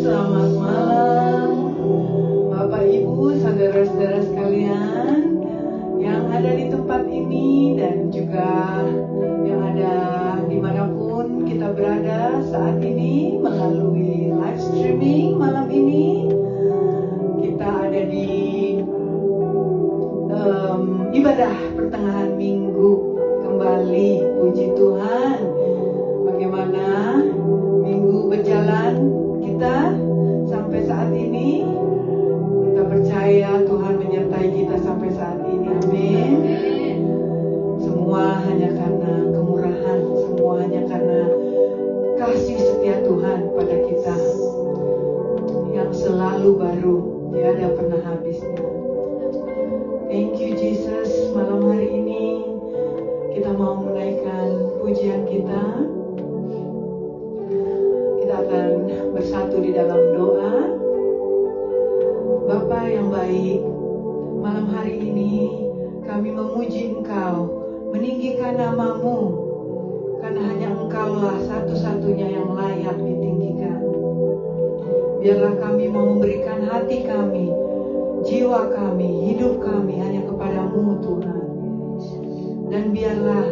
selamat malam Bapak Ibu, saudara-saudara sekalian yang ada di tempat ini dan juga yang ada dimanapun kita berada saat ini melalui live streaming malam ini. Kita ada di ibadah pertengahan minggu kembali, puji Tuhan. Bagaimana minggu berjalan kita sampai saat ini? Kita percaya Tuhan menyertai kita sampai saat ini. Amin. Semua hanya karena kemurahan, semua hanya karena kasih setia Tuhan pada kita yang selalu baru, tiada pernah habisnya. Thank you Jesus. Malam hari ini kita mau menaikkan pujian kita. Kita akan bersatu di dalam doa. Bapa yang baik, malam hari ini kami memuji Engkau, meninggikan nama-Mu, karena hanya Engkaulah satu-satunya yang layak ditinggikan. Biarlah kami mau memberikan hati kami, jiwa kami, hidup kami hanya kepada-Mu Tuhan. Dan biarlah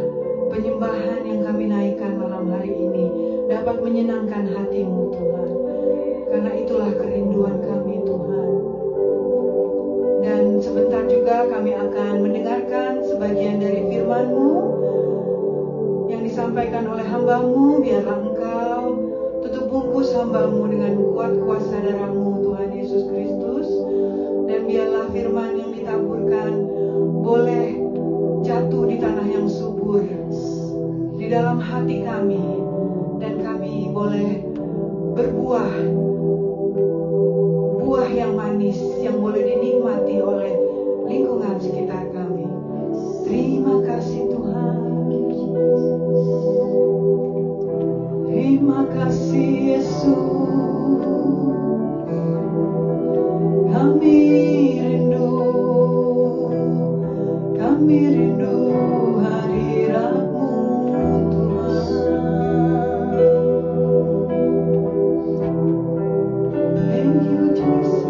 penyembahan yang kami naikkan malam hari ini dapat menyenangkan hati-Mu Tuhan. Karena itulah kerinduan kami Tuhan. Dan sebentar juga kami akan mendengarkan sebagian dari firman-Mu yang disampaikan oleh hamba-Mu. Biarlah Engkau tutup bungkus hamba-Mu dengan kuat kuasa darah-Mu Tuhan Yesus Kristus. Dan biarlah firman yang ditaburkan boleh jatuh di tanah yang subur di dalam hati kami, dan kami boleh berbuah, buah yang manis yang boleh dinikmati oleh lingkungan sekitar kami. Terima kasih Tuhan. Terima kasih Yesus. Kami rindu hadirat-Mu Tuhan. Thank you Jesus.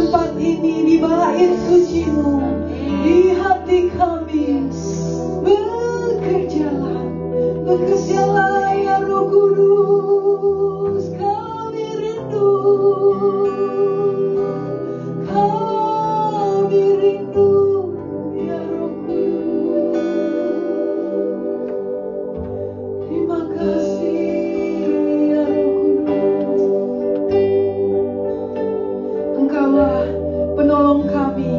tempat ini, di bait suci-Mu, di hati kami. Bekerjalah ya Roh Kudus, kami rindu ya Roh Kudus. Terima kasih ya Roh Kudus. Engkaulah penolong kami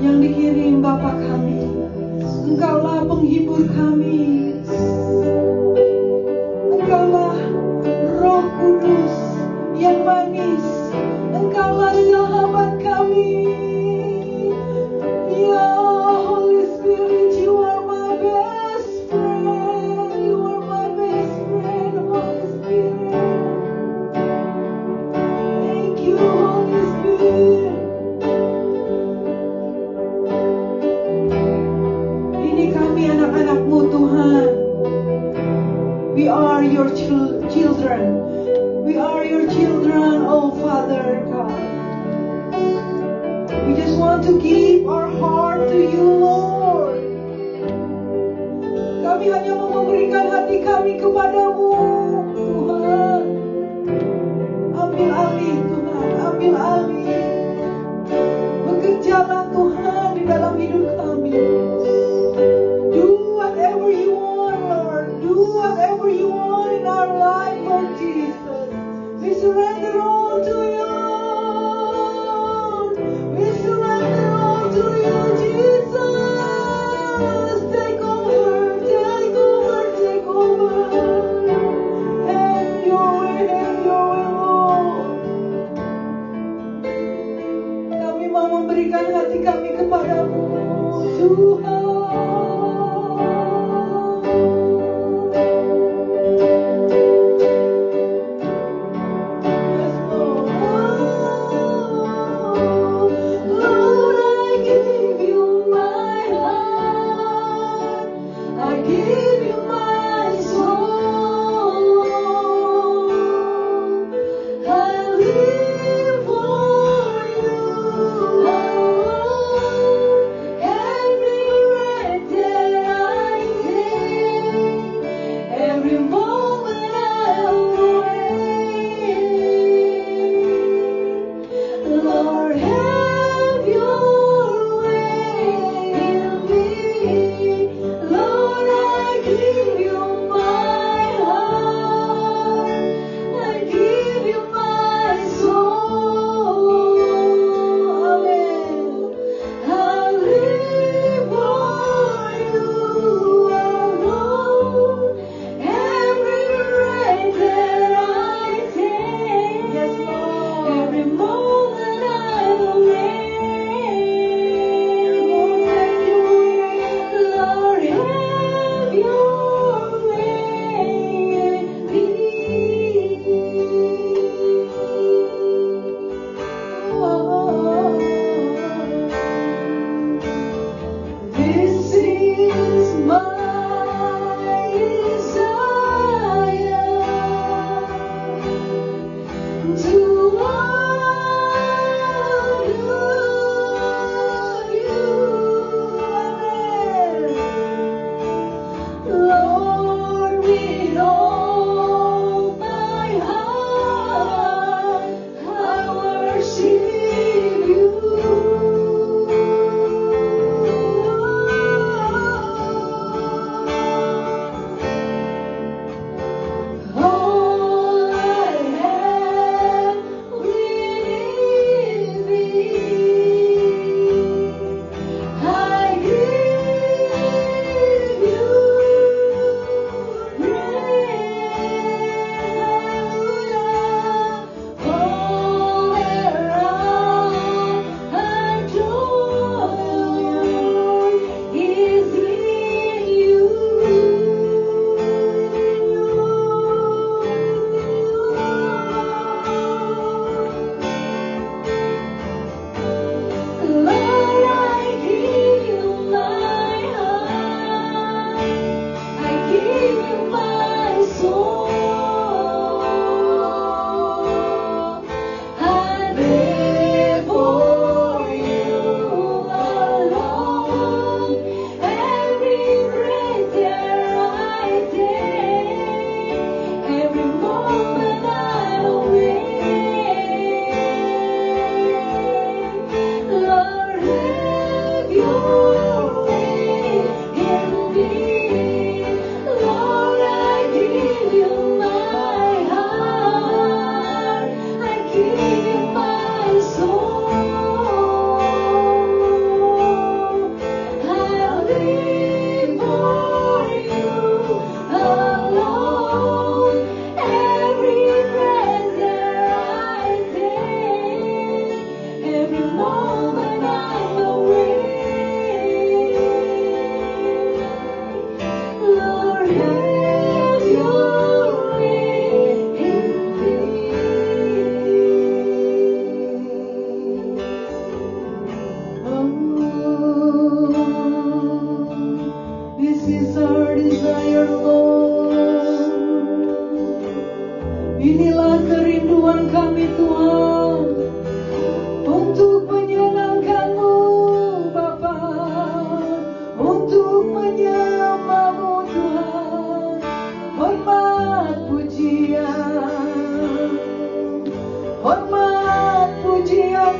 yang dikirim Bapa kami. Engkaulah penghibur kami. Engkaulah Roh Kudus yang manis. Engkaulah sahabat kami. Ya Holy Spirit, you are my best friend. You are my best friend, Holy Spirit. Thank you, Holy Spirit. Ini kami anak-anak-Mu, Tuhan. We are your children. We are your children, oh Father God. We just want to give our heart to you, Lord. Kami hanya mau memberikan hati kami kepadamu, Tuhan. Ambil alih, Tuhan. Ambil alih. Bekerjalah, Tuhan, di dalam hidup kami. Do whatever you want, Lord. Do whatever you want in our life, Lord Jesus. We surrender all to you. We surrender all to you, Jesus. Take over, take over, take over. Have your way, Lord. Kami mau memberikan hati kami kepadamu, Tuhan. Every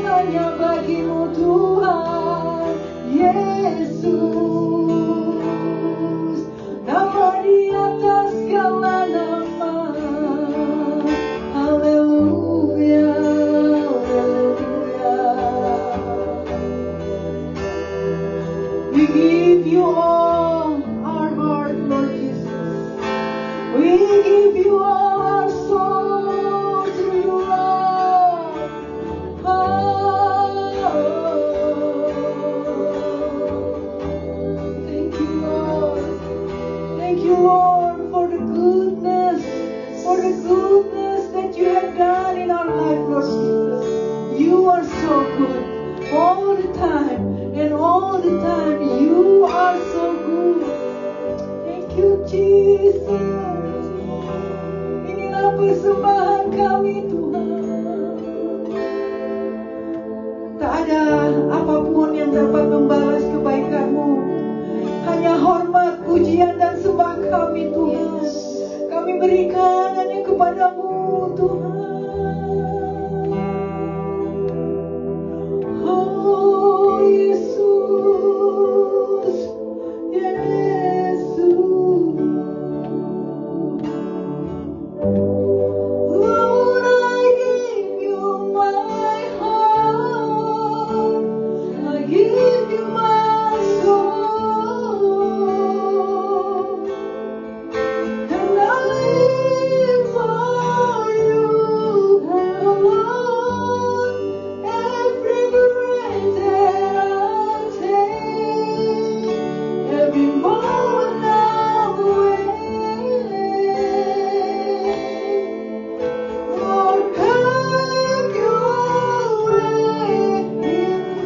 hanya bagimu Tuhan Yesus, nama di atas segala nama. Haleluya, haleluya. We give you all our heart, Lord Jesus. We give you all our soul to you, Lord. Thank you, Lord. Thank you, Lord, for the goodness that you have done in our life, Lord Jesus. You are so good all the time, and all the time you are so good. Thank you, Jesus. Inilah persembahan kami, Tuhan. Tak ada apapun yang dapat membalas kebaikan-Mu. Hanya hormat, pujian, dan sembah kami, Tuhan. Kami berikan hanya kepada-Mu, Tuhan. Oh, Yesus, Yesus. Lord, I give you my heart. I give you my soul. And I live for you, Lord. Every breath that I take, every moment I'm awake. Lord, have your way in me.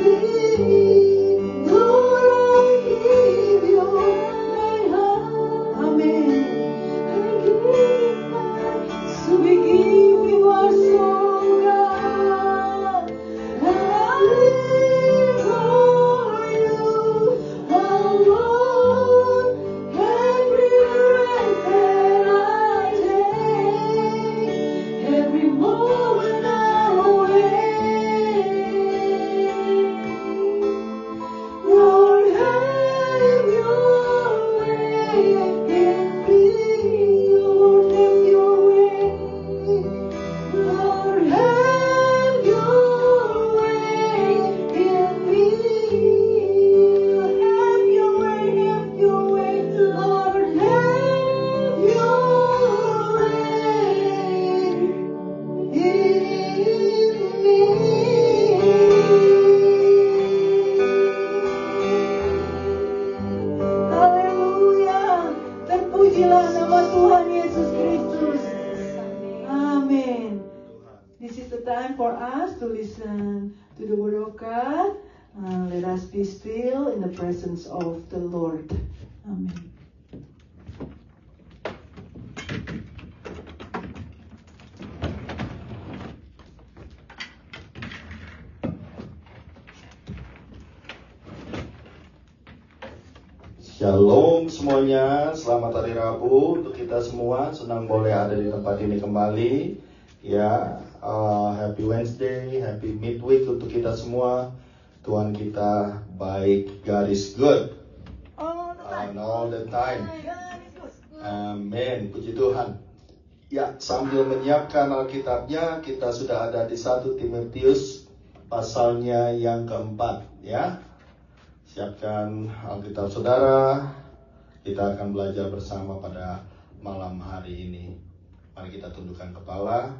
Lord, I give you my heart. Amen. So we give you our soul, God, and I live for you, oh Lord. Every breath that I take, every moment I'm awake. Lord, have your way in me. Lord, have your way. Lord, have your way in me. Have your way, have your way. Lord, have your way in me. Haleluya. Terpujilah nama Tuhan Yesus Kristus. Amin. This is the time for us to listen to the word of God. Let us be still in the presence of the Lord. Amen. Shalom semuanya, selamat hari Rabu untuk kita semua. Senang boleh ada di tempat ini kembali. Ya, happy Wednesday, happy midweek untuk kita semua. Tuhan kita baik, God is good, and all the time. Amin, puji Tuhan. Ya, sambil menyiapkan Alkitabnya, kita sudah ada di 1 Timotius pasalnya yang keempat, ya. Siapkan Alkitab saudara. Kita akan belajar bersama pada malam hari ini. Mari kita tundukkan kepala.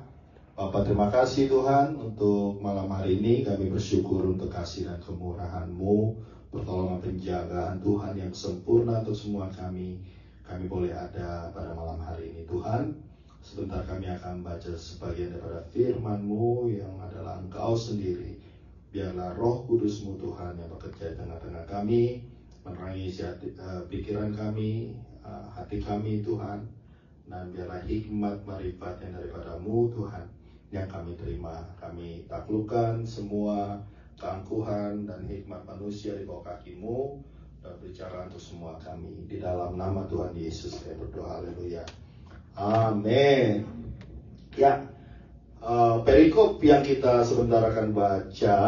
Bapak, terima kasih Tuhan untuk malam hari ini. Kami bersyukur untuk kasih dan kemurahan-Mu, pertolongan penjagaan Tuhan yang sempurna untuk semua kami. Kami boleh ada pada malam hari ini Tuhan. Sebentar kami akan baca sebagian daripada firman-Mu yang adalah Engkau sendiri. Biarlah Roh Kudus-Mu Tuhan yang bekerja di tengah-tengah kami, menerangi pikiran kami, hati kami Tuhan, dan biarlah hikmat marifat yang daripada-Mu Tuhan yang kami terima. Kami taklukkan semua keangkuhan dan hikmat manusia di bawah kaki-Mu dan bicara untuk semua kami. Di dalam nama Tuhan Yesus kami berdoa, haleluya. Amin. Ya, perikop yang kita sebentar akan baca,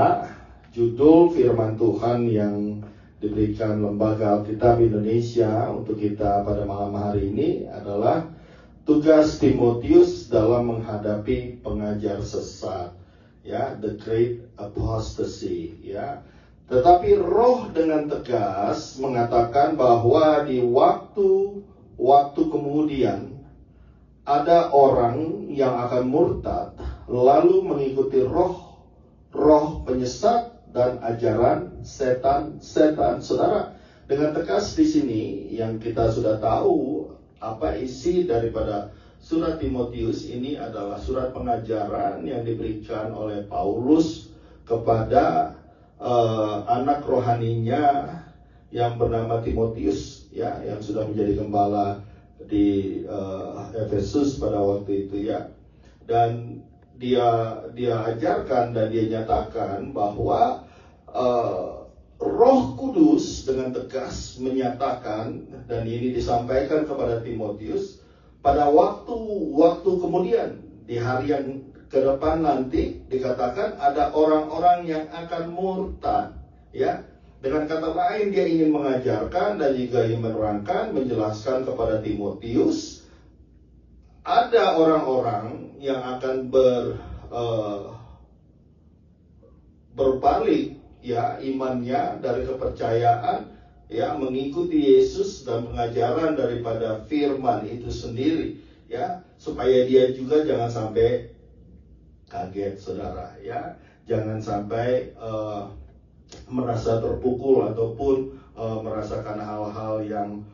judul firman Tuhan yang diberikan Lembaga Alkitab Indonesia untuk kita pada malam hari ini adalah tugas Timotius dalam menghadapi pengajar sesat, ya, the great apostasy, ya. Tetapi Roh dengan tegas mengatakan bahwa di waktu kemudian ada orang yang akan murtad lalu mengikuti roh penyesat dan ajaran setan. Saudara, dengan tegas di sini yang kita sudah tahu apa isi daripada surat Timotius ini adalah surat pengajaran yang diberikan oleh Paulus kepada anak rohaninya yang bernama Timotius, ya, yang sudah menjadi gembala di Efesus pada waktu itu, ya. Dan dia ajarkan dan dia nyatakan bahwa Roh Kudus dengan tegas menyatakan, dan ini disampaikan kepada Timotius, pada waktu kemudian di hari yang ke depan nanti dikatakan ada orang-orang yang akan murtad, ya. Dengan kata lain, dia ingin mengajarkan dan juga ingin menerangkan, menjelaskan kepada Timotius, ada orang-orang yang akan berbalik, ya, imannya dari kepercayaan, ya, mengikuti Yesus dan pengajaran daripada firman itu sendiri, ya, supaya dia juga jangan sampai kaget, saudara, ya, jangan sampai merasa terpukul ataupun merasakan hal-hal yang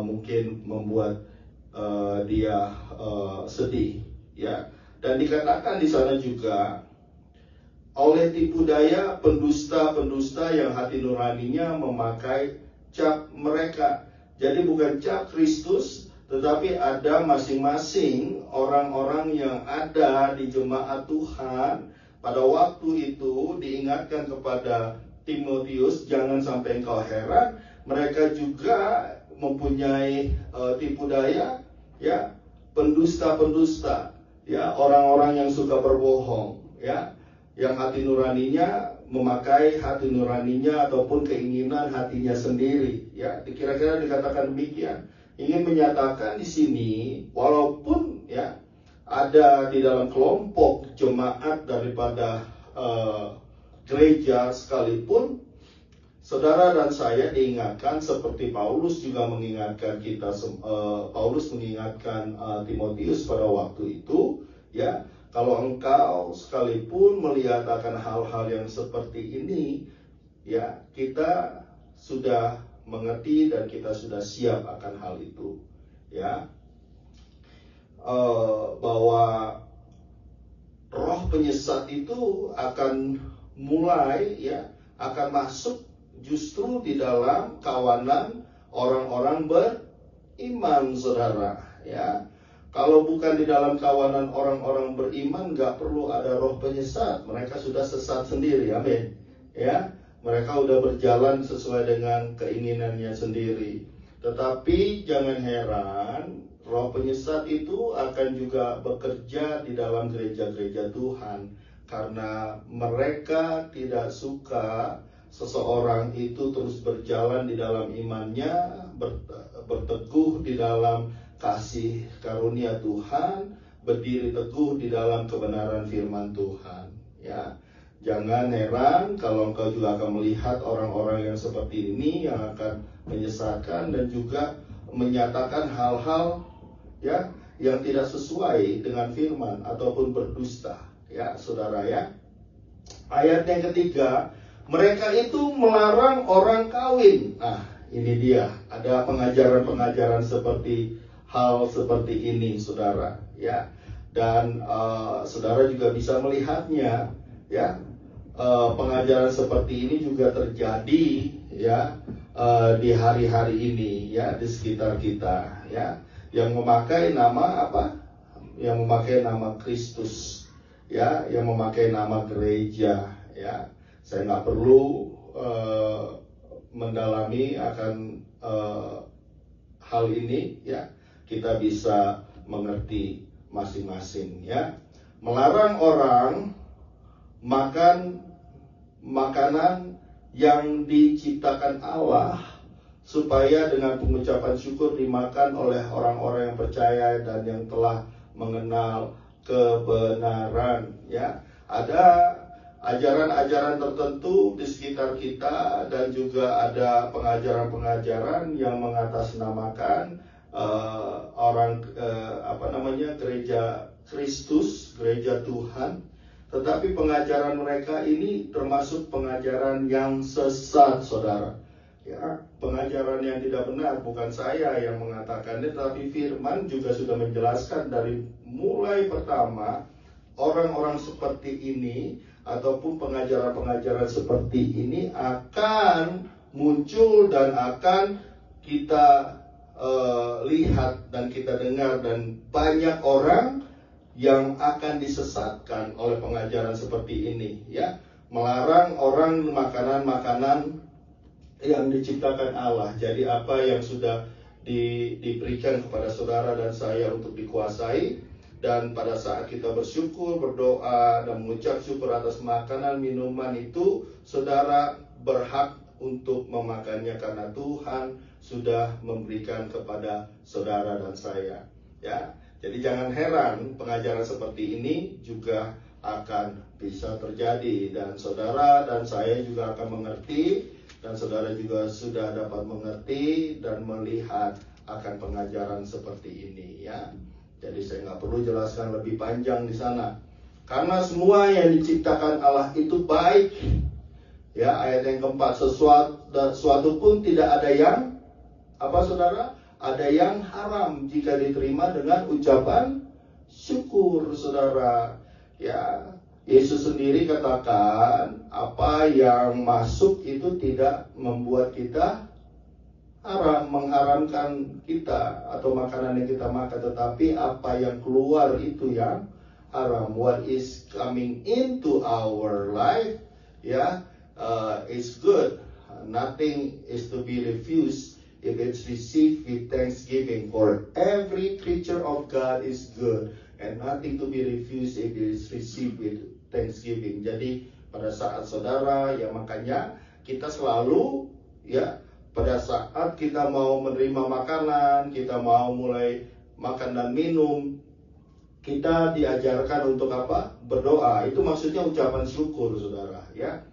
mungkin membuat dia sedih, ya. Dan dikatakan di sana juga oleh tipu daya pendusta-pendusta yang hati nuraninya memakai cap mereka. Jadi bukan cap Kristus, tetapi ada masing-masing orang-orang yang ada di jemaat Tuhan. Pada waktu itu diingatkan kepada Timotius, jangan sampai engkau heran, mereka juga mempunyai tipu daya, ya, pendusta-pendusta, ya, orang-orang yang suka berbohong, ya, yang hati nuraninya memakai hati nuraninya ataupun keinginan hatinya sendiri, ya. Kira-kira dikatakan demikian. Ingin menyatakan di sini, walaupun, ya, ada di dalam kelompok jemaat daripada gereja sekalipun, saudara dan saya diingatkan seperti Paulus juga mengingatkan kita, Paulus mengingatkan Timotius pada waktu itu, ya, kalau engkau sekalipun melihat akan hal-hal yang seperti ini, ya, kita sudah mengerti dan kita sudah siap akan hal itu, ya, bahwa roh penyesat itu akan mulai, ya, akan masuk justru di dalam kawanan orang-orang beriman, saudara, ya. Kalau bukan di dalam kawanan orang-orang beriman, nggak perlu ada roh penyesat, mereka sudah sesat sendiri, amin, ya. Mereka udah berjalan sesuai dengan keinginannya sendiri. Tetapi jangan heran, roh penyesat itu akan juga bekerja di dalam gereja-gereja Tuhan, karena mereka tidak suka seseorang itu terus berjalan di dalam imannya, berteguh di dalam kasih karunia Tuhan, berdiri teguh di dalam kebenaran firman Tuhan, ya. Jangan heran kalau engkau juga akan melihat orang-orang yang seperti ini yang akan menyesatkan dan juga menyatakan hal-hal, ya, yang tidak sesuai dengan firman ataupun berdusta, ya, saudara, ya. Ayat yang ketiga, mereka itu melarang orang kawin. Nah, ini dia, ada pengajaran-pengajaran seperti hal seperti ini, saudara, ya. Dan saudara juga bisa melihatnya, ya. Pengajaran seperti ini juga terjadi, ya, di hari-hari ini, ya, di sekitar kita, ya, yang memakai nama apa? Yang memakai nama Kristus, ya, yang memakai nama gereja, ya. Saya nggak perlu mendalami akan hal ini, ya. Kita bisa mengerti masing-masing, ya. melarang orang makan makanan yang diciptakan Allah, supaya dengan pengucapan syukur dimakan oleh orang-orang yang percaya dan yang telah mengenal kebenaran. Ya, ada ajaran-ajaran tertentu di sekitar kita, dan juga ada pengajaran-pengajaran yang mengatasnamakan gereja Kristus, gereja Tuhan. Tetapi pengajaran mereka ini termasuk pengajaran yang sesat, saudara. Ya, pengajaran yang tidak benar. Bukan saya yang mengatakannya, tetapi firman juga sudah menjelaskan dari mulai pertama. Orang-orang seperti ini ataupun pengajaran-pengajaran seperti ini akan muncul dan akan kita lihat dan kita dengar, dan banyak orang yang akan disesatkan oleh pengajaran seperti ini, ya. Melarang orang makanan-makanan yang diciptakan Allah. Jadi apa yang sudah diberikan kepada saudara dan saya untuk dikuasai, dan pada saat kita bersyukur, berdoa, dan mengucap syukur atas makanan minuman itu, saudara berhak untuk memakannya karena Tuhan sudah memberikan kepada saudara dan saya, ya. Jadi jangan heran pengajaran seperti ini juga akan bisa terjadi, dan saudara dan saya juga akan mengerti, dan saudara juga sudah dapat mengerti dan melihat akan pengajaran seperti ini, ya. Jadi saya nggak perlu jelaskan lebih panjang di sana, karena semua yang diciptakan Allah itu baik. Ya, ayat yang keempat, sesuatu pun tidak ada yang apa, saudara? Ada yang haram jika diterima dengan ucapan syukur, saudara. Ya, Yesus sendiri katakan apa yang masuk itu tidak membuat kita haram, mengharamkan kita atau makanan yang kita makan, tetapi apa yang keluar itu yang haram. What is coming into our life, ya, is good. Nothing is to be refused if it's received with thanksgiving. For every creature of God is good, and nothing to be refused if it is received with thanksgiving. Jadi pada saat saudara, ya, makanya kita selalu, ya, pada saat kita mau menerima makanan, kita mau mulai makan dan minum, kita diajarkan untuk apa? Berdoa. Itu maksudnya ucapan syukur, saudara, ya.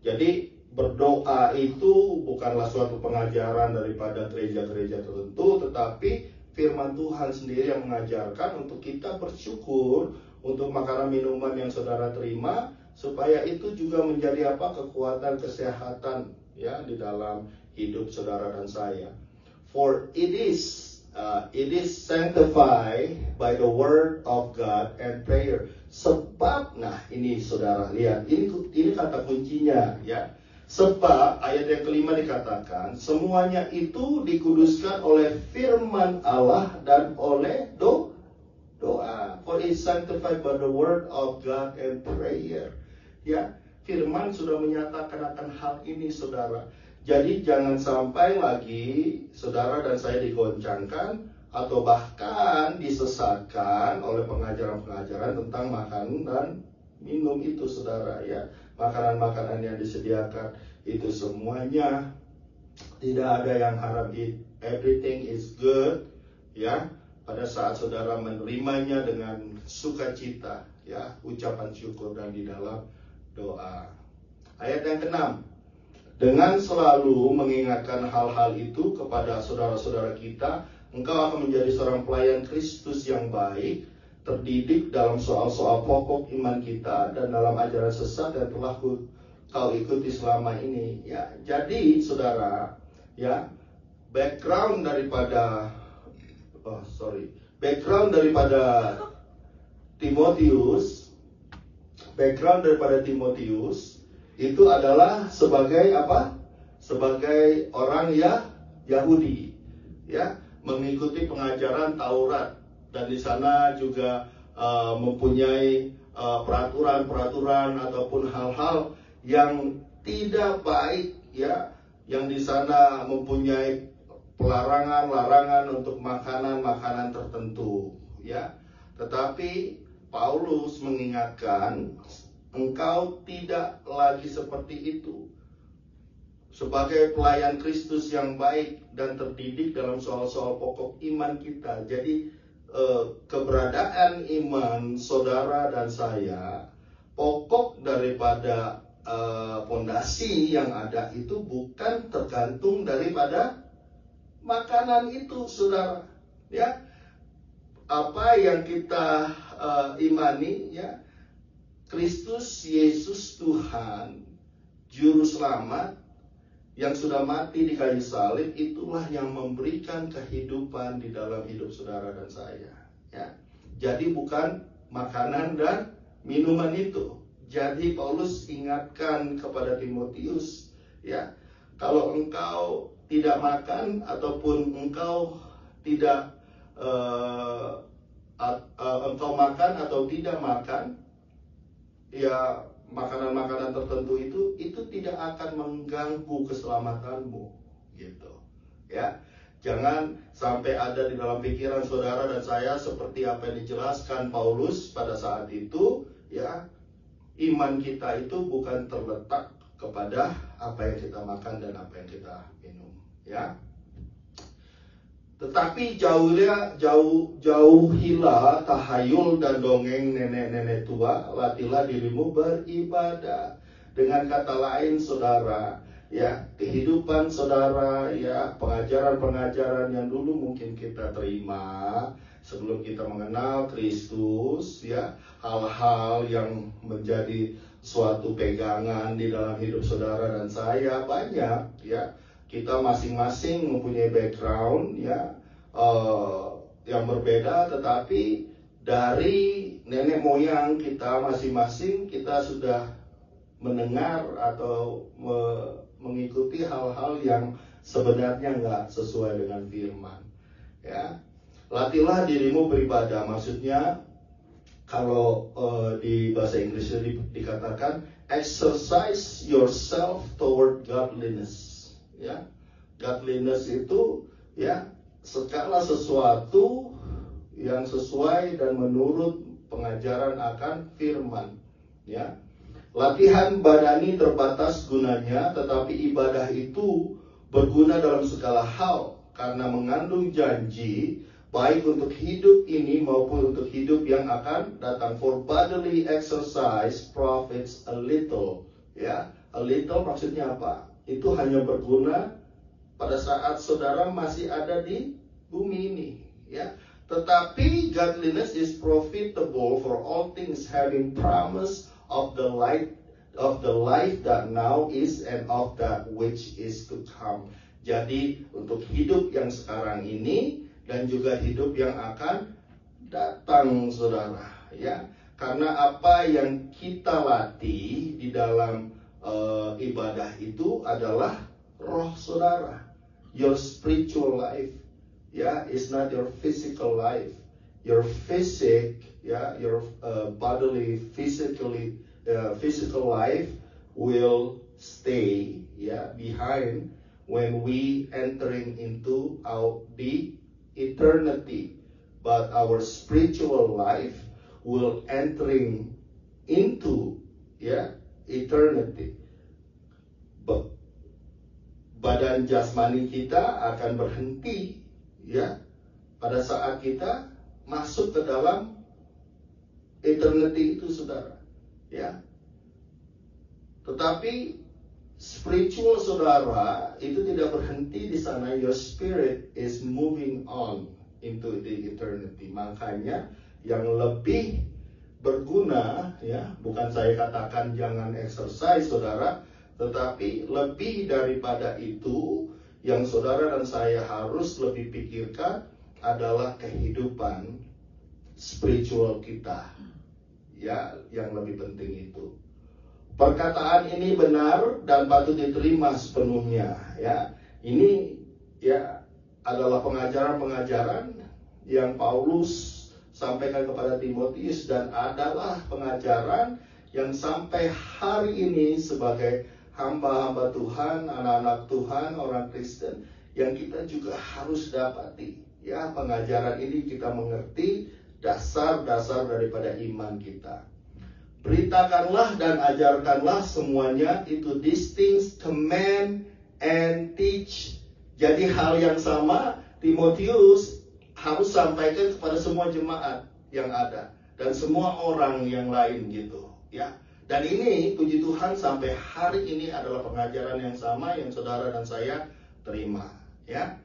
Jadi berdoa itu bukanlah suatu pengajaran daripada gereja-gereja tertentu, tetapi firman Tuhan sendiri yang mengajarkan untuk kita bersyukur untuk makanan minuman yang saudara terima, supaya itu juga menjadi apa? Kekuatan kesehatan, ya, di dalam hidup saudara dan saya. For it is sanctified by the word of God and prayer. Sebab, nah ini saudara lihat, ini kata kuncinya, ya. Sebab ayat yang kelima dikatakan semuanya itu dikuduskan oleh firman Allah dan oleh doa. For it is sanctified by the word of God and prayer. Ya, firman sudah menyatakan akan hal ini, saudara. Jadi jangan sampai lagi saudara dan saya digoncangkan atau bahkan disesatkan oleh pengajaran-pengajaran tentang makan dan minum itu, saudara, ya. Makanan-makanan yang disediakan itu semuanya tidak ada yang haram. Everything is good, ya. Pada saat saudara menerimanya dengan sukacita, ya, ucapan syukur dan di dalam doa. Ayat yang ke-6, dengan selalu mengingatkan hal-hal itu kepada saudara-saudara kita, engkau akan menjadi seorang pelayan Kristus yang baik, terdidik dalam soal-soal pokok iman kita dan dalam ajaran sesat yang telah kau ikuti selama ini, ya. Jadi saudara, ya, background daripada Timotius itu adalah sebagai apa? Sebagai orang Yahudi, ya, mengikuti pengajaran Taurat. Dan di sana juga mempunyai peraturan-peraturan ataupun hal-hal yang tidak baik, ya, yang di sana mempunyai larangan untuk makanan-makanan tertentu, ya. Tetapi Paulus mengingatkan, engkau tidak lagi seperti itu. Sebagai pelayan Kristus yang baik dan terdidik dalam soal-soal pokok iman kita. Jadi keberadaan iman saudara dan saya, pokok daripada fondasi yang ada itu bukan tergantung daripada makanan itu, saudara. Ya, apa yang kita imani, ya, Kristus Yesus Tuhan, Juru Selamat yang sudah mati di kayu salib, itulah yang memberikan kehidupan di dalam hidup saudara dan saya. Ya, jadi bukan makanan dan minuman itu. Jadi Paulus ingatkan kepada Timotius, ya, kalau engkau tidak makan ataupun engkau tidak engkau makan atau tidak makan, ya, makanan-makanan tertentu itu tidak akan mengganggu keselamatanmu, gitu. Ya, jangan sampai ada di dalam pikiran saudara dan saya seperti apa yang dijelaskan Paulus pada saat itu, ya. Iman kita itu bukan terletak kepada apa yang kita makan dan apa yang kita minum, ya. Tetapi jauhilah tahayul dan dongeng nenek-nenek tua, latihlah dirimu beribadah. Dengan kata lain, saudara, ya, kehidupan saudara, ya, pengajaran-pengajaran yang dulu mungkin kita terima sebelum kita mengenal Kristus, ya, hal-hal yang menjadi suatu pegangan di dalam hidup saudara dan saya banyak, ya. Kita masing-masing mempunyai background, ya, yang berbeda, tetapi dari nenek moyang kita masing-masing kita sudah mendengar atau mengikuti hal-hal yang sebenarnya nggak sesuai dengan firman, ya. Latihlah dirimu beribadah, maksudnya kalau di bahasa Inggrisnya dikatakan exercise yourself toward godliness. Ya, godliness itu, ya, segala sesuatu yang sesuai dan menurut pengajaran akan firman, ya. Latihan badani terbatas gunanya, tetapi ibadah itu berguna dalam segala hal karena mengandung janji baik untuk hidup ini maupun untuk hidup yang akan datang. For bodily exercise profits a little, ya. A little maksudnya apa? Itu hanya berguna pada saat saudara masih ada di bumi ini, ya. Tetapi godliness is profitable for all things, having promise of the life that now is and of that which is to come. Jadi untuk hidup yang sekarang ini dan juga hidup yang akan datang, saudara, ya. Karena apa yang kita latih di dalam ibadah itu adalah roh saudara, your spiritual life, ya, is not your physical life. Your physic, ya, your bodily physical life will stay, ya, behind when we entering into the eternity, but our spiritual life will entering into, ya, eternity. Badan jasmani kita akan berhenti, ya, pada saat kita masuk ke dalam eternity itu, saudara, ya. Tetapi spiritual saudara itu tidak berhenti di sana. Your spirit is moving on into the eternity. Makanya yang lebih berguna, ya, bukan saya katakan jangan exercise, saudara, tetapi lebih daripada itu yang saudara dan saya harus lebih pikirkan adalah kehidupan spiritual kita, ya, yang lebih penting itu. Perkataan ini benar dan patut diterima sepenuhnya, ya. Ini, ya, adalah pengajaran-pengajaran yang Paulus sampaikan kepada Timotius dan adalah pengajaran yang sampai hari ini sebagai hamba-hamba Tuhan, anak-anak Tuhan, orang Kristen yang kita juga harus dapati, ya. Pengajaran ini kita mengerti dasar-dasar daripada iman kita. Beritakanlah dan ajarkanlah semuanya, itu distinct, command, and teach. Jadi hal yang sama Timotius harus sampaikan kepada semua jemaat yang ada dan semua orang yang lain gitu ya. Dan ini puji Tuhan sampai hari ini adalah pengajaran yang sama yang saudara dan saya terima ya.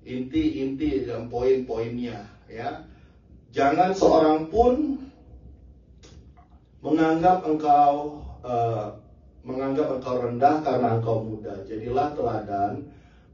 Inti-inti dan poin-poinnya ya. Jangan seorang pun menganggap engkau rendah karena engkau muda. Jadilah teladan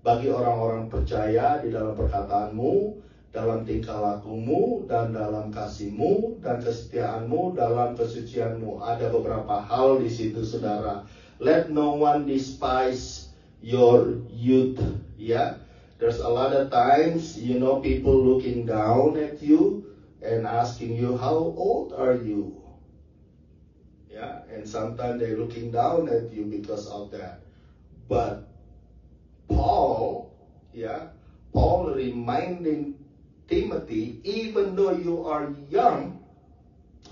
bagi orang-orang percaya di dalam perkataanmu, dalam tingkah lakumu, dan dalam kasihmu dan kesetiaanmu, dalam kesucianmu. Ada beberapa hal di situ, saudara. Let no one despise your youth. Ya, there's a lot of times, people looking down at you and asking you, how old are you? Yeah, and sometimes they're looking down at you because of that. But Paul reminding Timothy, even though you are young,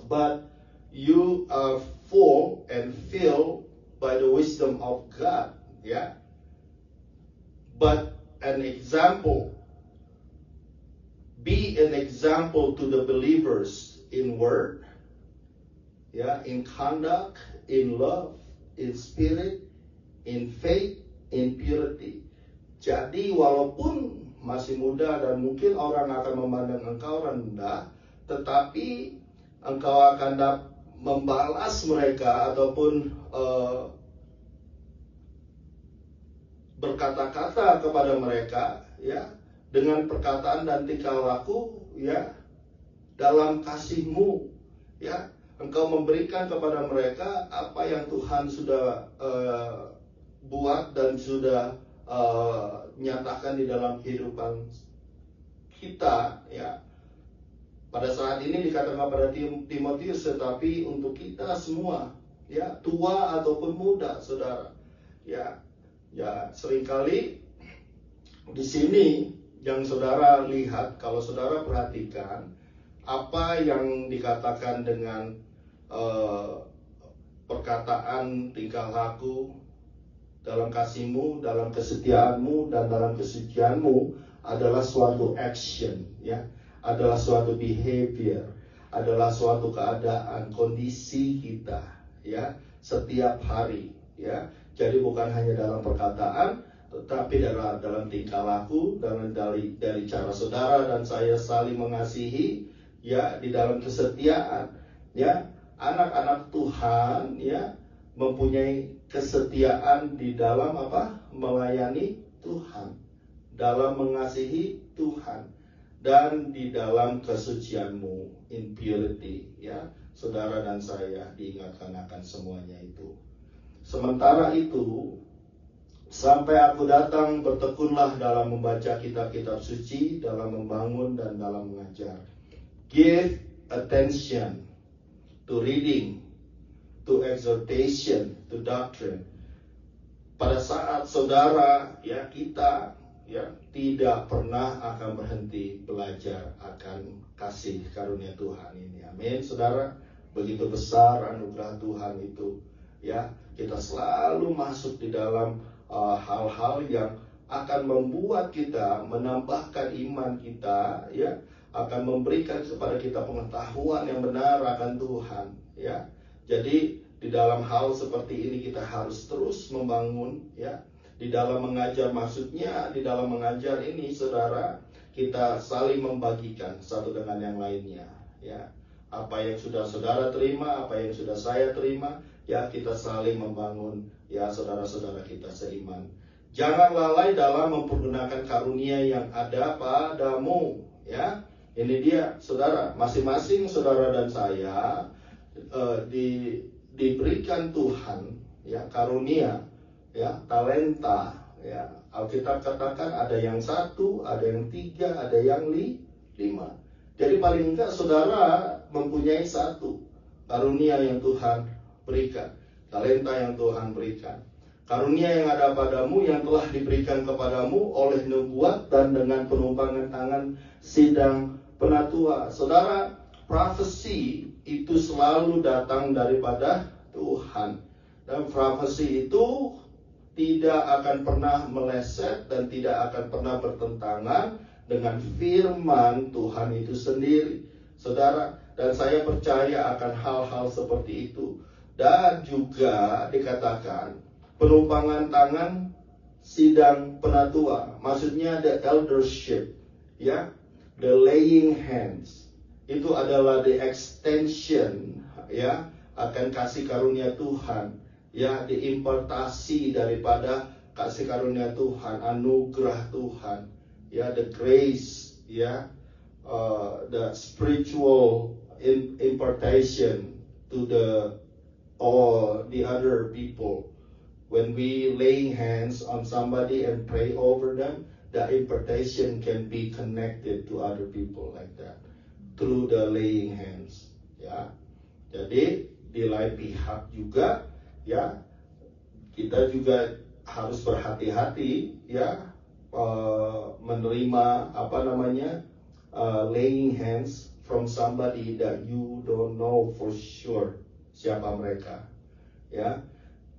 but you are full and filled by the wisdom of God. Yeah. But an example, be an example to the believers in word, in conduct, in love, in spirit, in faith, in purity. Jadi walaupun masih muda dan mungkin orang akan memandang engkau rendah, tetapi engkau akan membalas mereka ataupun berkata-kata kepada mereka dengan perkataan dan tingkah laku dalam kasihmu engkau memberikan kepada mereka apa yang Tuhan sudah buat dan sudah nyatakan di dalam kehidupan kita pada saat ini dikatakan kepada Timotius, tetapi untuk kita semua tua ataupun muda, saudara seringkali di sini yang saudara lihat, kalau saudara perhatikan apa yang dikatakan dengan perkataan, tingkah laku, dalam kasihmu, dalam kesetiaanmu, dan dalam kesucianmu adalah suatu action, adalah suatu behavior, adalah suatu keadaan, kondisi kita, setiap hari, Jadi bukan hanya dalam perkataan, tetapi dalam tingkah laku, dari cara saudara dan saya saling mengasihi, di dalam kesetiaan, anak-anak Tuhan, mempunyai kesetiaan di dalam melayani Tuhan, dalam mengasihi Tuhan, dan di dalam kesucianmu, in purity, saudara dan saya diingatkan akan semuanya itu. Sementara itu, sampai aku datang, bertekunlah dalam membaca kitab-kitab suci, dalam membangun dan dalam mengajar. Give attention to reading, to exhortation, to doctrine. Pada saat saudara, kita tidak pernah akan berhenti belajar akan kasih karunia Tuhan ini. Amin, saudara. Begitu besar anugerah Tuhan itu. Kita selalu masuk di dalam hal-hal yang akan membuat kita menambahkan iman kita, akan memberikan kepada kita pengetahuan yang benar akan Tuhan, Jadi di dalam hal seperti ini kita harus terus membangun, Di dalam mengajar, maksudnya di dalam mengajar ini, saudara, kita saling membagikan satu dengan yang lainnya, Apa yang sudah saudara terima, apa yang sudah saya terima, kita saling membangun, saudara-saudara kita seiman. Jangan lalai dalam mempergunakan karunia yang ada padamu, Ini dia, saudara, masing-masing saudara dan saya diberikan Tuhan, karunia, talenta, Alkitab katakan ada yang 1, ada yang 3, ada yang 5. Jadi paling enggak saudara mempunyai 1 karunia yang Tuhan berikan, talenta yang Tuhan berikan, karunia yang ada padamu yang telah diberikan kepadamu oleh nubuat dan dengan penumpangan tangan sidang penatua. Saudara, Prophecy itu selalu datang daripada Tuhan. Dan prophecy itu tidak akan pernah meleset dan tidak akan pernah bertentangan dengan firman Tuhan itu sendiri. Saudara, dan saya percaya akan hal-hal seperti itu. Dan juga dikatakan penumpangan tangan sidang penatua, maksudnya the eldership, ya, the laying hands, itu adalah the extension, ya, akan kasih karunia Tuhan, ya, diimpartasi daripada kasih karunia Tuhan, anugerah Tuhan, ya, the grace, ya, the spiritual impartation to the other people. When we laying hands on somebody and pray over them, the impartation can be connected to other people like that through the laying hands. Ya, jadi di lain pihak juga, ya, kita juga harus berhati-hati, ya, menerima laying hands from somebody that you don't know for sure siapa mereka, ya.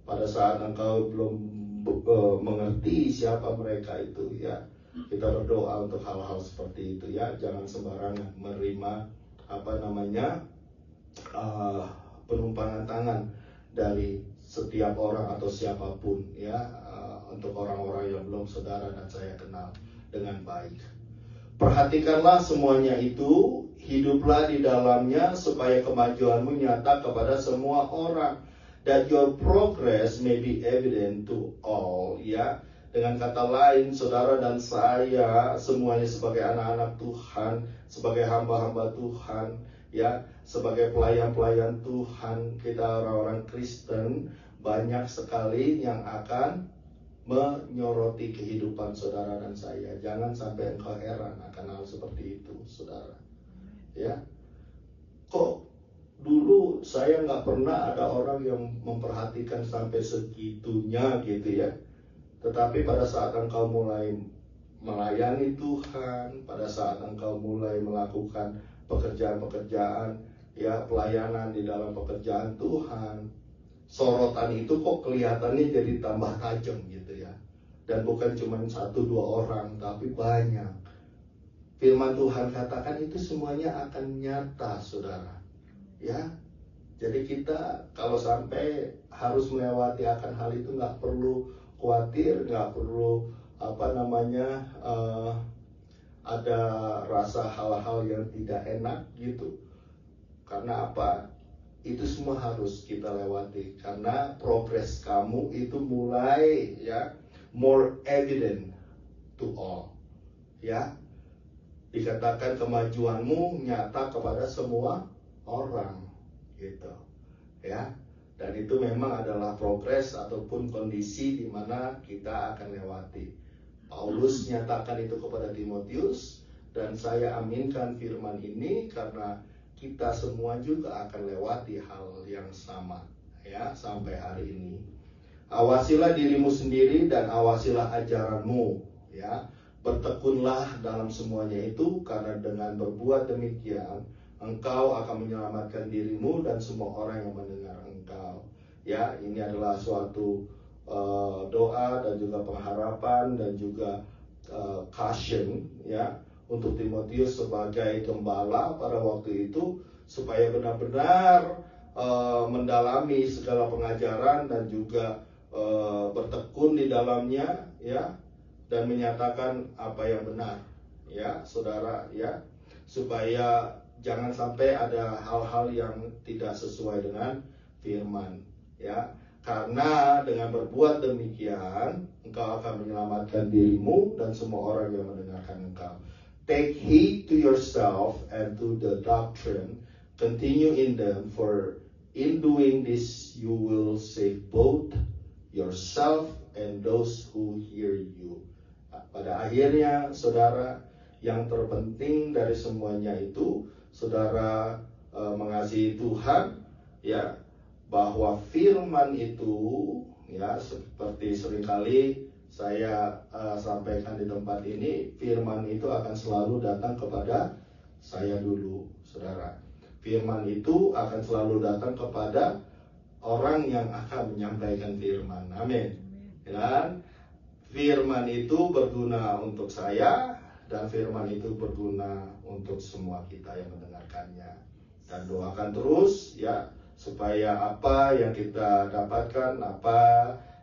Pada saat engkau belum mengerti siapa mereka itu, ya, kita berdoa untuk hal-hal seperti itu, ya. Jangan sembarangan menerima penumpangan tangan dari setiap orang atau siapapun, ya, untuk orang-orang yang belum saudara dan saya kenal dengan baik. Perhatikanlah semuanya itu, hiduplah di dalamnya supaya kemajuanmu nyata kepada semua orang, that your progress may be evident to all, ya. Dengan kata lain, saudara dan saya semuanya sebagai anak-anak Tuhan, sebagai hamba-hamba Tuhan, ya, sebagai pelayan-pelayan Tuhan, kita orang-orang Kristen banyak sekali yang akan menyoroti kehidupan saudara dan saya. Jangan sampai engkau heran akan hal seperti itu, saudara. Ya, kok dulu saya nggak pernah ada orang yang memperhatikan sampai segitunya gitu, ya. Tetapi pada saat engkau mulai melayani Tuhan, pada saat engkau mulai melakukan pekerjaan-pekerjaan, ya, pelayanan di dalam pekerjaan Tuhan, sorotan itu kok kelihatannya jadi tambah tajam gitu, ya. Dan bukan cuma 1-2 orang, tapi banyak. Firman Tuhan katakan itu semuanya akan nyata, saudara, ya. Jadi kita kalau sampai harus melewati akan hal itu, nggak perlu khawatir, nggak perlu ada rasa hal-hal yang tidak enak gitu. Karena apa? Itu semua harus kita lewati, karena progres kamu itu mulai, ya, more evident to all, ya. Dikatakan kemajuanmu nyata kepada semua orang gitu, ya. Dan itu memang adalah progres ataupun kondisi di mana kita akan lewati. Paulus nyatakan itu kepada Timotius, dan saya aminkan firman ini karena kita semua juga akan lewati hal yang sama, ya, sampai hari ini. Awasilah dirimu sendiri dan awasilah ajaranmu, ya. Bertekunlah dalam semuanya itu, karena dengan berbuat demikian engkau akan menyelamatkan dirimu dan semua orang yang mendengar engkau. Ya, ini adalah suatu doa dan juga pengharapan dan juga caution, ya, untuk Timotius sebagai gembala pada waktu itu, supaya benar-benar mendalami segala pengajaran dan juga bertekun di dalamnya, ya, dan menyatakan apa yang benar, ya, saudara, ya, supaya jangan sampai ada hal-hal yang tidak sesuai dengan firman, ya. Karena dengan berbuat demikian engkau akan menyelamatkan dirimu dan semua orang yang mendengarkan engkau. Take heed to yourself and to the doctrine, continue in them, for in doing this you will save both yourself and those who hear you. Pada akhirnya, saudara, yang terpenting dari semuanya itu, saudara mengasihi Tuhan, ya, bahwa firman itu, ya, seperti seringkali saya sampaikan di tempat ini, firman itu akan selalu datang kepada saya dulu, saudara. Firman itu akan selalu datang kepada orang yang akan menyampaikan firman. Amin. Dan firman itu berguna untuk saya, dan firman itu berguna untuk semua kita yang mendengarkannya. Dan doakan terus ya, supaya apa yang kita dapatkan, apa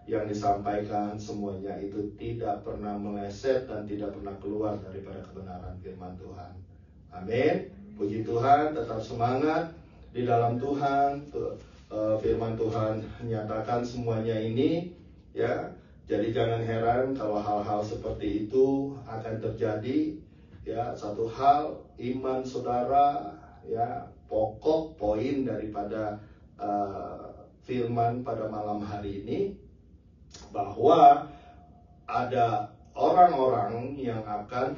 yang disampaikan, semuanya itu tidak pernah meleset dan tidak pernah keluar daripada kebenaran firman Tuhan. Amin. Puji Tuhan, tetap semangat di dalam Tuhan. Firman Tuhan menyatakan semuanya ini ya. Jadi jangan heran kalau hal-hal seperti itu akan terjadi ya. Satu hal, iman saudara ya, pokok poin daripada firman pada malam hari ini, bahwa ada orang-orang yang akan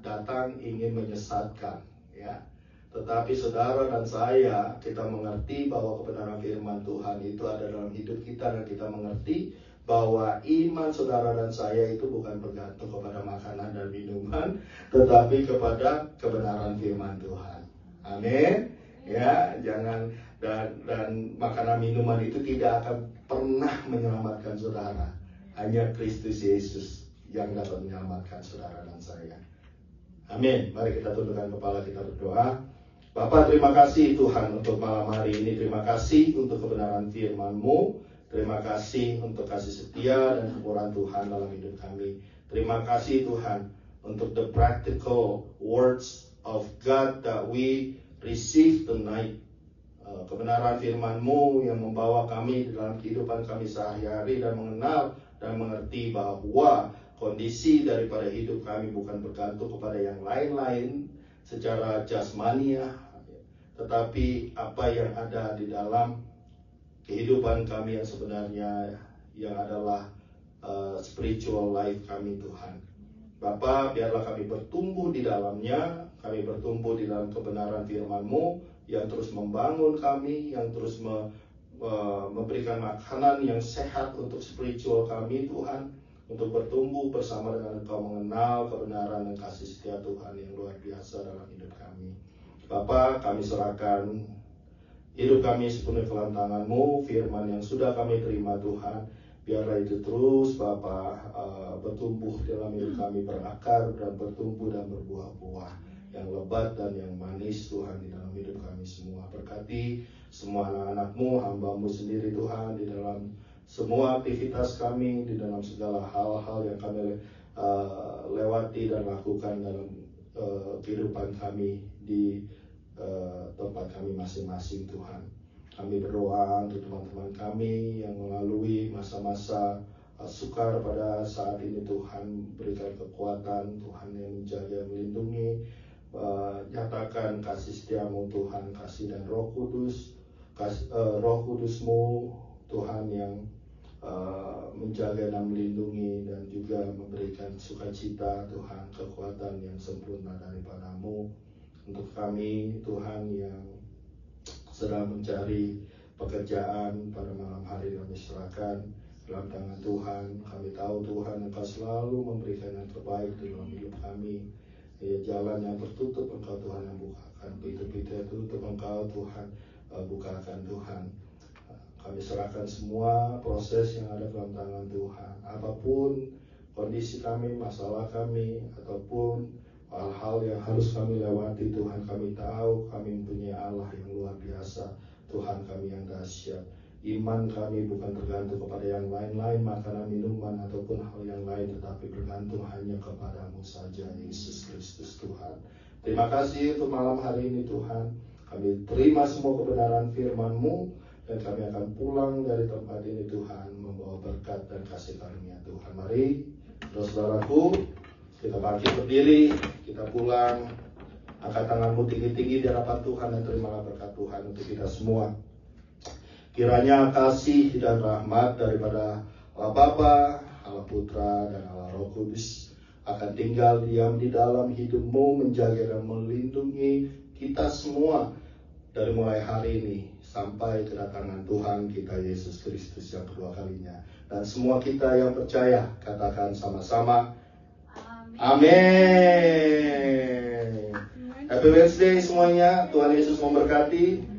datang ingin menyesatkan ya. Tetapi saudara dan saya, kita mengerti bahwa kebenaran firman Tuhan itu ada dalam hidup kita, dan kita mengerti bahwa iman saudara dan saya itu bukan bergantung kepada makanan dan minuman, tetapi kepada kebenaran firman Tuhan. Amin. Ya, jangan dan makanan minuman itu tidak akan pernah menyelamatkan saudara. Hanya Kristus Yesus yang dapat menyelamatkan saudara dan saya. Amin. Mari kita tundukkan kepala, kita berdoa. Bapa, terima kasih Tuhan untuk malam hari ini. Terima kasih untuk kebenaran firman-Mu. Terima kasih untuk kasih setia dan kemurahan Tuhan dalam hidup kami. Terima kasih Tuhan untuk the practical words of God that we receive tonight. Kebenaran firman-Mu yang membawa kami dalam kehidupan kami sehari-hari, dan mengenal dan mengerti bahwa kondisi daripada hidup kami bukan bergantung kepada yang lain-lain secara jasmania, tetapi apa yang ada di dalam kehidupan kami yang sebenarnya, yang adalah spiritual life kami Tuhan. Bapa, biarlah kami bertumbuh di dalamnya, kami bertumbuh di dalam kebenaran firman-Mu yang terus membangun kami, yang terus memberikan makanan yang sehat untuk spiritual kami Tuhan, untuk bertumbuh bersama dengan Engkau, mengenal kebenaran dan kasih setia Tuhan yang luar biasa dalam hidup kami. Bapa, kami serahkan hidup kami sepenuhnya ke dalam tangan-Mu. Firman yang sudah kami terima Tuhan, biarlah itu terus Bapa bertumbuh dalam hidup kami, berakar dan bertumbuh dan berbuah-buah yang lebat dan yang manis Tuhan di dalam hidup kami semua. Berkati semua anak-anak-Mu, hamba-Mu sendiri Tuhan, di dalam semua aktivitas kami, di dalam segala hal-hal yang kami lewati dan lakukan dalam kehidupan kami di tempat kami masing-masing Tuhan. Kami berdoa untuk teman-teman kami yang melalui masa-masa sukar pada saat ini Tuhan, berikan kekuatan Tuhan yang menjaga, melindungi, nyatakan kasih setia-Mu Tuhan, kasih dan Roh Kudus, Roh Kudus-Mu Tuhan yang menjaga dan melindungi, dan juga memberikan sukacita Tuhan, kekuatan yang sempurna daripada-Mu untuk kami Tuhan yang sedang mencari pekerjaan pada malam hari. Kami serahkan dalam tangan Tuhan. Kami tahu Tuhan Engkau selalu memberikan yang terbaik di dalam hidup kami. Ya, jalan yang tertutup Engkau Tuhan yang bukakan, pintu-pintu yang tertutup Engkau Tuhan bukakan Tuhan. Kami serahkan semua proses yang ada dalam tangan Tuhan. Apapun kondisi kami, masalah kami, ataupun hal-hal yang harus kami lewati Tuhan, kami tahu kami mempunyai Allah yang luar biasa, Tuhan kami yang dahsyat. Iman kami bukan tergantung kepada yang lain-lain, makanan, minuman, ataupun hal yang lain, tetapi bergantung hanya kepada-Mu saja, Yesus Kristus Tuhan. Terima kasih untuk malam hari ini Tuhan. Kami terima semua kebenaran firman-Mu, dan kami akan pulang dari tempat ini Tuhan, membawa berkat dan kasih karunia Tuhan. Mari saudaraku, kita bangkit berdiri, kita pulang. Angkat tanganmu tinggi-tinggi di hadapan Tuhan, dan terimalah berkat Tuhan untuk kita semua. Kiranya kasih dan rahmat daripada Allah Bapa, Allah Putra, dan Allah Roh Kudus akan tinggal diam di dalam hidupmu, menjaga dan melindungi kita semua dari mulai hari ini sampai kedatangan Tuhan kita Yesus Kristus yang kedua kalinya. Dan semua kita yang percaya katakan sama-sama, amin. Happy Wednesday semuanya. Tuhan Yesus memberkati.